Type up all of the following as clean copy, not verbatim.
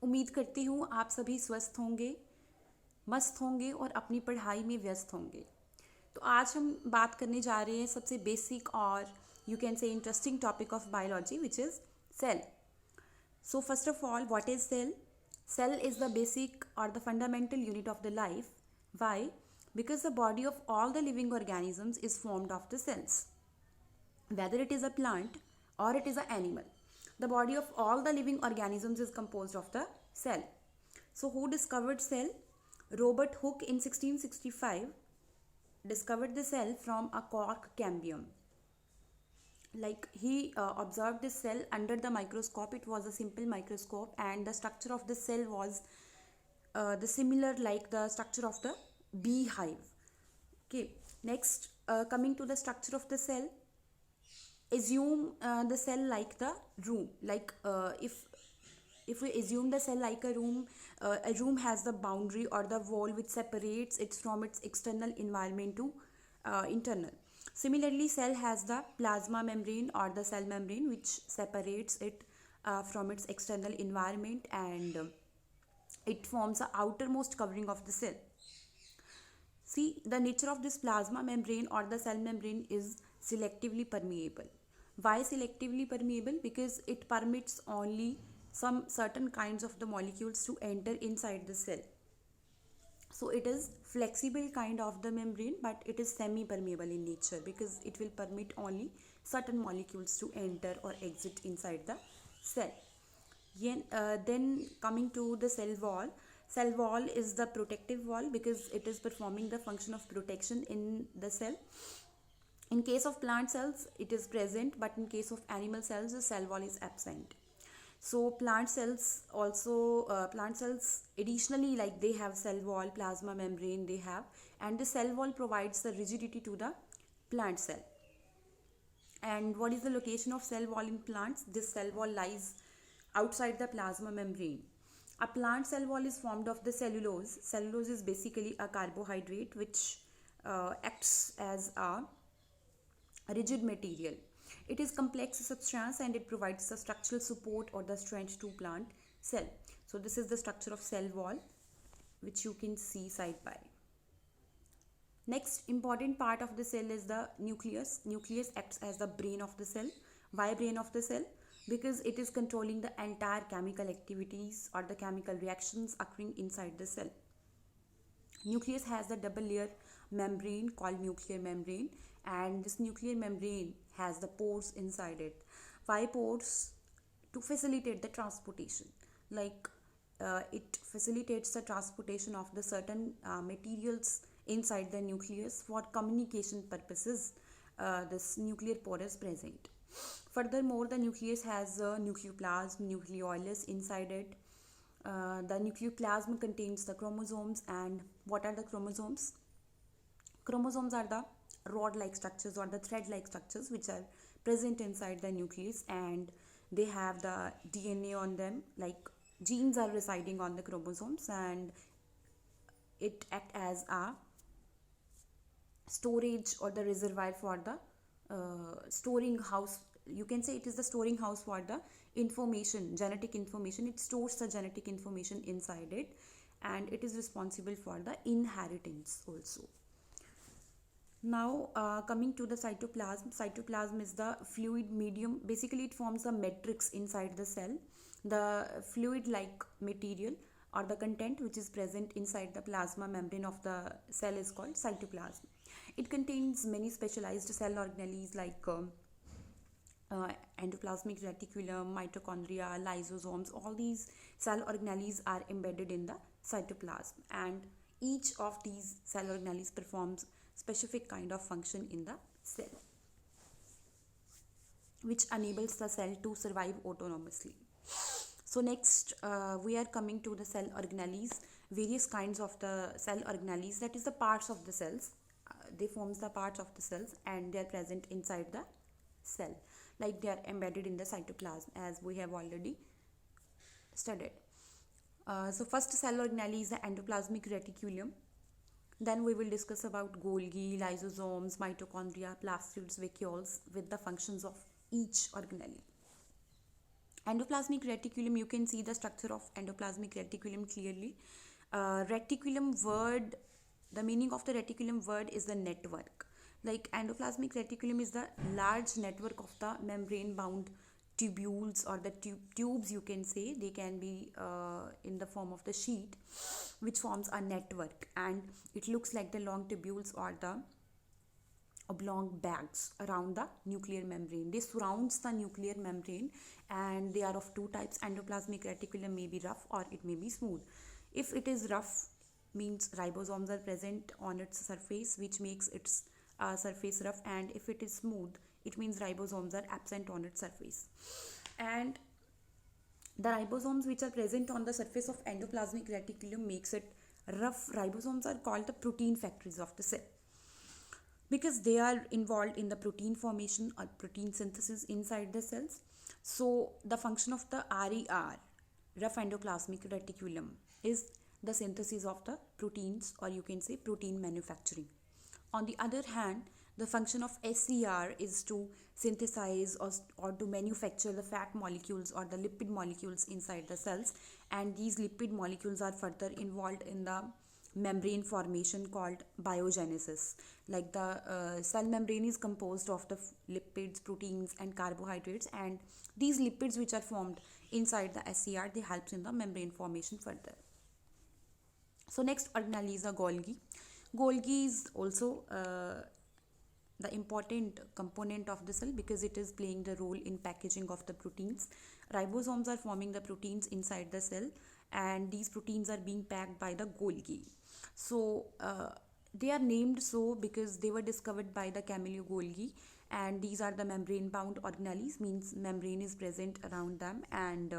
उम्मीद करती हूँ आप सभी स्वस्थ होंगे, मस्त होंगे और अपनी पढ़ाई में व्यस्त होंगे। तो आज हम बात करने जा रहे हैं सबसे बेसिक और you can say interesting topic of biology which is cell. So first of all, what is cell? Cell is the basic or the fundamental unit of the life. Why? Because the body of all the living organisms is formed of the cells. Whether it is a plant or it is an animal, the body of all the living organisms is composed of the cell. So who discovered cell? Robert Hooke in 1665 discovered the cell from a cork cambium. Like he observed this cell under the microscope. It was a simple microscope and the structure of the cell was the similar like the structure of the beehive. Okay, next coming to the structure of the cell, assume the cell like the room. Like if we assume the cell like a room has the boundary or the wall which separates it from its external environment to internal. Similarly, cell has the plasma membrane or the cell membrane which separates it from its external environment, and it forms the outermost covering of the cell. See, the nature of this plasma membrane or the cell membrane is selectively permeable. Why selectively permeable? Because it permits only some certain kinds of the molecules to enter inside the cell. So it is flexible kind of the membrane, but it is semi-permeable in nature because it will permit only certain molecules to enter or exit inside the cell. Then coming to the cell wall is the protective wall because it is performing the function of protection in the cell. In case of plant cells, it is present, but in case of animal cells, the cell wall is absent. So plant cells additionally, like they have cell wall, plasma membrane they have, and the cell wall provides the rigidity to the plant cell. And what is the location of cell wall in plants? This cell wall lies outside the plasma membrane. A plant cell wall is formed of the cellulose. Cellulose is basically a carbohydrate which acts as a rigid material. It is complex substance and it provides the structural support or the strength to plant cell. So this is the structure of cell wall which you can see side by. Next important part of the cell is the nucleus. Nucleus acts as the brain of the cell. Why brain of the cell? Because it is controlling the entire chemical activities or the chemical reactions occurring inside the cell. Nucleus has the double layer membrane called nuclear membrane, and this nuclear membrane has the pores inside it. Why pores? To facilitate the transportation. Like it facilitates the transportation of the certain materials inside the nucleus. For communication purposes, this nuclear pore is present. Furthermore, the nucleus has a nucleoplasm, nucleolus inside it. The nucleoplasm contains the chromosomes. And what are the chromosomes? Chromosomes are the rod-like structures or the thread-like structures which are present inside the nucleus, and they have the DNA on them. Like genes are residing on the chromosomes, and it acts as a storage or the reservoir for the storing house. You can say it is the storing house for the information, genetic information. It stores the genetic information inside it, and it is responsible for the inheritance also. Now coming to the cytoplasm. Cytoplasm is the fluid medium. Basically it forms a matrix inside the cell. The fluid like material or the content which is present inside the plasma membrane of the cell is called cytoplasm. It contains many specialized cell organelles like endoplasmic reticulum, mitochondria, lysosomes. All these cell organelles are embedded in the cytoplasm, and each of these cell organelles performs specific kind of function in the cell which enables the cell to survive autonomously. So next we are coming to the cell organelles. Various kinds of the cell organelles, that is the parts of the cells. They forms the parts of the cells and they are present inside the cell, like they are embedded in the cytoplasm as we have already studied. So first cell organelle is the endoplasmic reticulum. Then we will discuss about Golgi, lysosomes, mitochondria, plastids, vacuoles with the functions of each organelle. Endoplasmic reticulum, you can see the structure of endoplasmic reticulum clearly. Reticulum word, the meaning of the reticulum word is the network. Like endoplasmic reticulum is the large network of the membrane bound tubules, or the tubes, you can say. They can be in the form of the sheet, which forms a network, and it looks like the long tubules or the oblong bags around the nuclear membrane. They surrounds the nuclear membrane, and they are of two types. Endoplasmic reticulum may be rough or it may be smooth. If it is rough, means ribosomes are present on its surface, which makes its surface rough, and if it is smooth, it means ribosomes are absent on its surface. And the ribosomes which are present on the surface of endoplasmic reticulum makes it rough. Ribosomes are called the protein factories of the cell, because they are involved in the protein formation or protein synthesis inside the cells. So the function of the RER, rough endoplasmic reticulum, is the synthesis of the proteins, or you can say protein manufacturing. On the other hand, the function of SER is to synthesize or to manufacture the fat molecules or the lipid molecules inside the cells, and these lipid molecules are further involved in the membrane formation called biogenesis. Like the cell membrane is composed of the lipids, proteins and carbohydrates, and these lipids which are formed inside the SER, they helps in the membrane formation further. So next organelle is the Golgi. Golgi is also the important component of the cell, because it is playing the role in packaging of the proteins. Ribosomes are forming the proteins inside the cell, and these proteins are being packed by the Golgi. So they are named so because they were discovered by the Camillo Golgi, and these are the membrane bound organelles, means membrane is present around them, and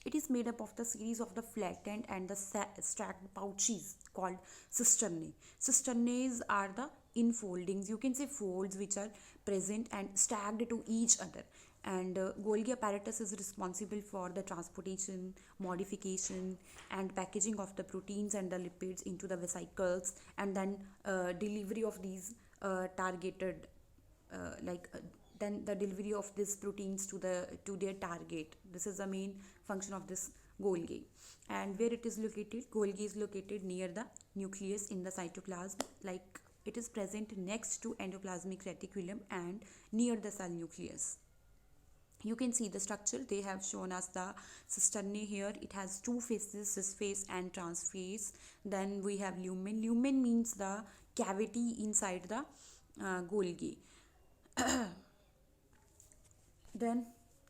it is made up of the series of the flattened and the stacked pouches called cisternae. Cisternaes are the infoldings, you can say folds, which are present and stacked to each other. And Golgi apparatus is responsible for the transportation, modification and packaging of the proteins and the lipids into the vesicles, and then delivery of these targeted then the delivery of these proteins to their target. This is the main function of this Golgi. And where it is located, Golgi is located near the nucleus in the cytoplasm. Like it is present next to endoplasmic reticulum and near the cell nucleus. You can see the structure. They have shown us the cisternae here. It has two phases, cis phase and trans phase. Then we have lumen. Lumen means the cavity inside the Golgi. Then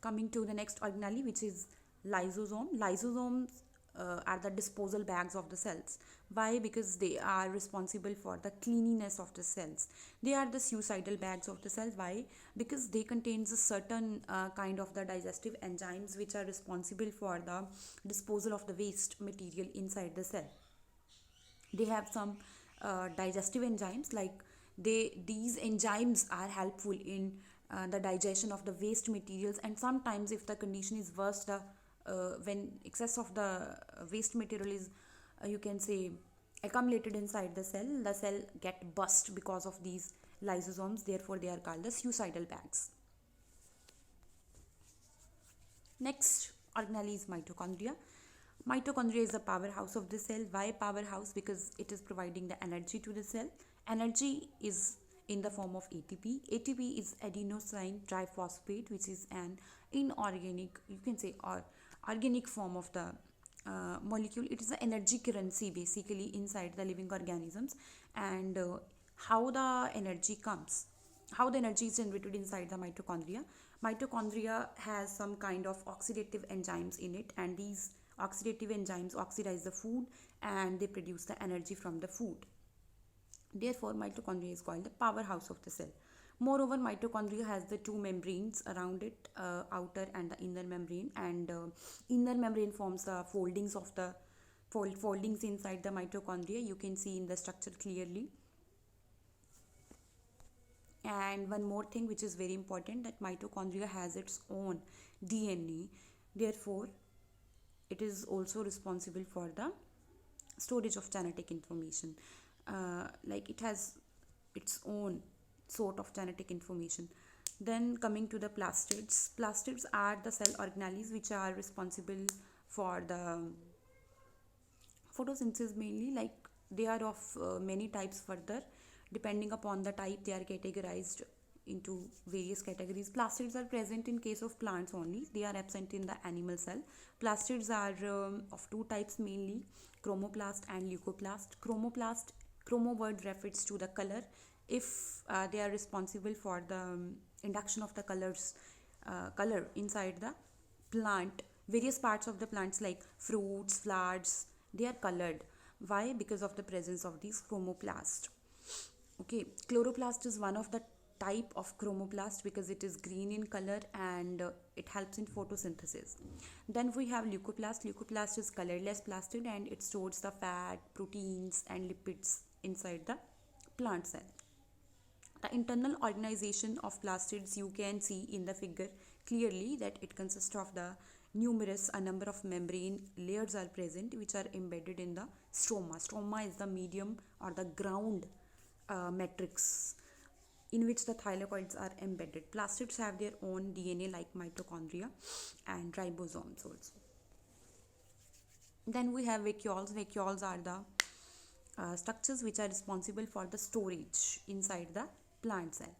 coming to the next organelle, which is lysosome. Lysosomes are the disposal bags of the cells. Why? Because they are responsible for the cleanliness of the cells. They are the suicidal bags of the cell. Why? Because they contains a certain kind of the digestive enzymes which are responsible for the disposal of the waste material inside the cell. They have some digestive enzymes, like these enzymes are helpful in the digestion of the waste materials, and sometimes if the condition is worse, the when excess of the waste material is you can say accumulated inside the cell get burst because of these lysosomes. Therefore they are called the suicidal bags. Next organelle is mitochondria. Mitochondria is the powerhouse of the cell. Why powerhouse? Because it is providing the energy to the cell. Energy is in the form of ATP. ATP is adenosine triphosphate, which is an inorganic, you can say, or organic form of the molecule. It is the energy currency basically inside the living organisms. And how the energy comes, how the energy is generated inside the mitochondria. Mitochondria has some kind of oxidative enzymes in it, and these oxidative enzymes oxidize the food and they produce the energy from the food. Therefore mitochondria is called the powerhouse of the cell. Moreover, mitochondria has the two membranes around it, outer and the inner membrane, and inner membrane forms the foldings of the foldings inside the mitochondria. You can see in the structure clearly. And one more thing which is very important, that mitochondria has its own DNA. Therefore it is also responsible for the storage of genetic information. Like it has its own sort of genetic information. Then coming to the plastids. Plastids are the cell organelles which are responsible for the photosynthesis mainly, like they are of many types further. Depending upon the type, they are categorized into various categories. Plastids are present in case of plants only. They are absent in the animal cell. Plastids are of two types mainly, chromoplast and leucoplast. Chromo word refers to the color. If they are responsible for the induction of the color inside the plant, various parts of the plants like fruits, flowers, they are colored. Why? Because of the presence of these chromoplast. Okay, chloroplast is one of the type of chromoplast because it is green in color and it helps in photosynthesis. Then we have leucoplast. Leucoplast is colorless plastid and it stores the fat, proteins and lipids inside the plant cell. The internal organization of plastids, you can see in the figure clearly that it consists of the numerous a number of membrane layers are present which are embedded in the stroma. Stroma is the medium or the ground matrix in which the thylakoids are embedded. Plastids have their own DNA like mitochondria and ribosomes also. Then we have vacuoles. Vacuoles are the structures which are responsible for the storage inside the plant cell.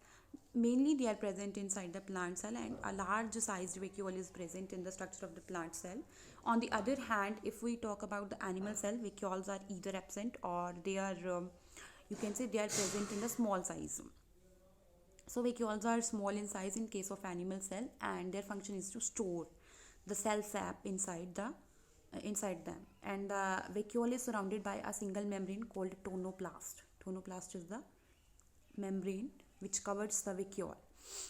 Mainly they are present inside the plant cell, and a large sized vacuole is present in the structure of the plant cell. On the other hand, if we talk about the animal cell, vacuoles are either absent or they are you can say they are present in the small size. So vacuoles are small in size in case of animal cell, and their function is to store the cell sap inside them. And the vacuole is surrounded by a single membrane called tonoplast. Tonoplast is the membrane which covers the vacuole.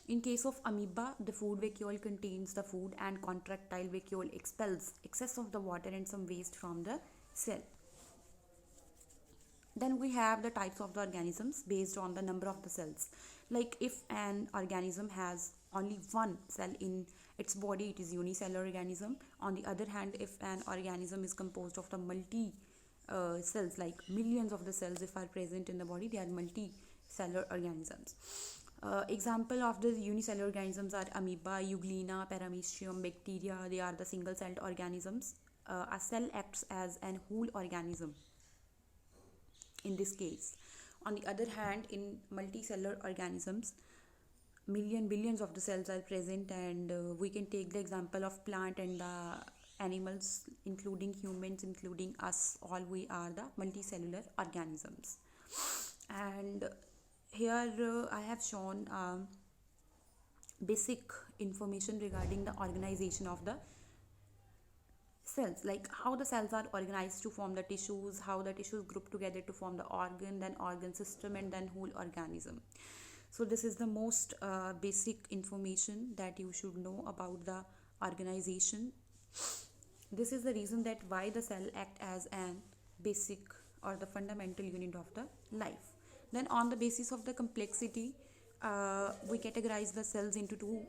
In case of amoeba, the food vacuole contains the food, and contractile vacuole expels excess of the water and some waste from the cell. Then we have the types of the organisms based on the number of the cells. Like if an organism has only one cell in its body, it is unicellular organism. On the other hand, if an organism is composed of the multi cells, like millions of the cells if are present in the body, they are multicellular organisms. Example of the unicellular organisms are amoeba, euglena, paramecium, bacteria. They are the single-celled organisms. A cell acts as an whole organism in this case. On the other hand, in multicellular organisms, billions of the cells are present, and we can take the example of plant and the animals, including humans, including us. All we are the multicellular organisms. And here I have shown basic information regarding the organization of the cells, like how the cells are organized to form the tissues, how the tissues group together to form the organ, then organ system, and then whole organism. So this is the most basic information that you should know about the organization. This is the reason that why the cell act as an basic or the fundamental unit of the life. Then on the basis of the complexity, we categorize the cells into two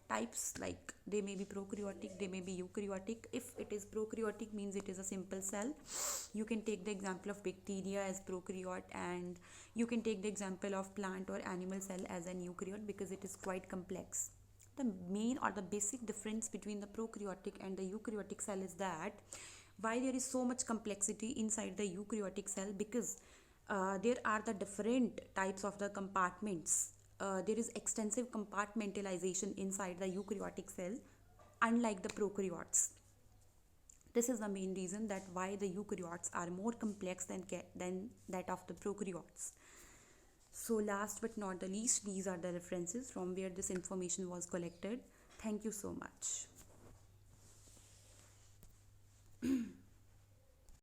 types, like they may be prokaryotic, they may be eukaryotic. If it is prokaryotic, means it is a simple cell. You can take the example of bacteria as prokaryote, and you can take the example of plant or animal cell as an eukaryote because it is quite complex. The main or the basic difference between the prokaryotic and the eukaryotic cell is that why there is so much complexity inside the eukaryotic cell, because there are the different types of the compartments. There is extensive compartmentalization inside the eukaryotic cell, unlike the prokaryotes. This is the main reason that why the eukaryotes are more complex than that of the prokaryotes. So last but not the least, these are the references from where this information was collected. Thank you so much.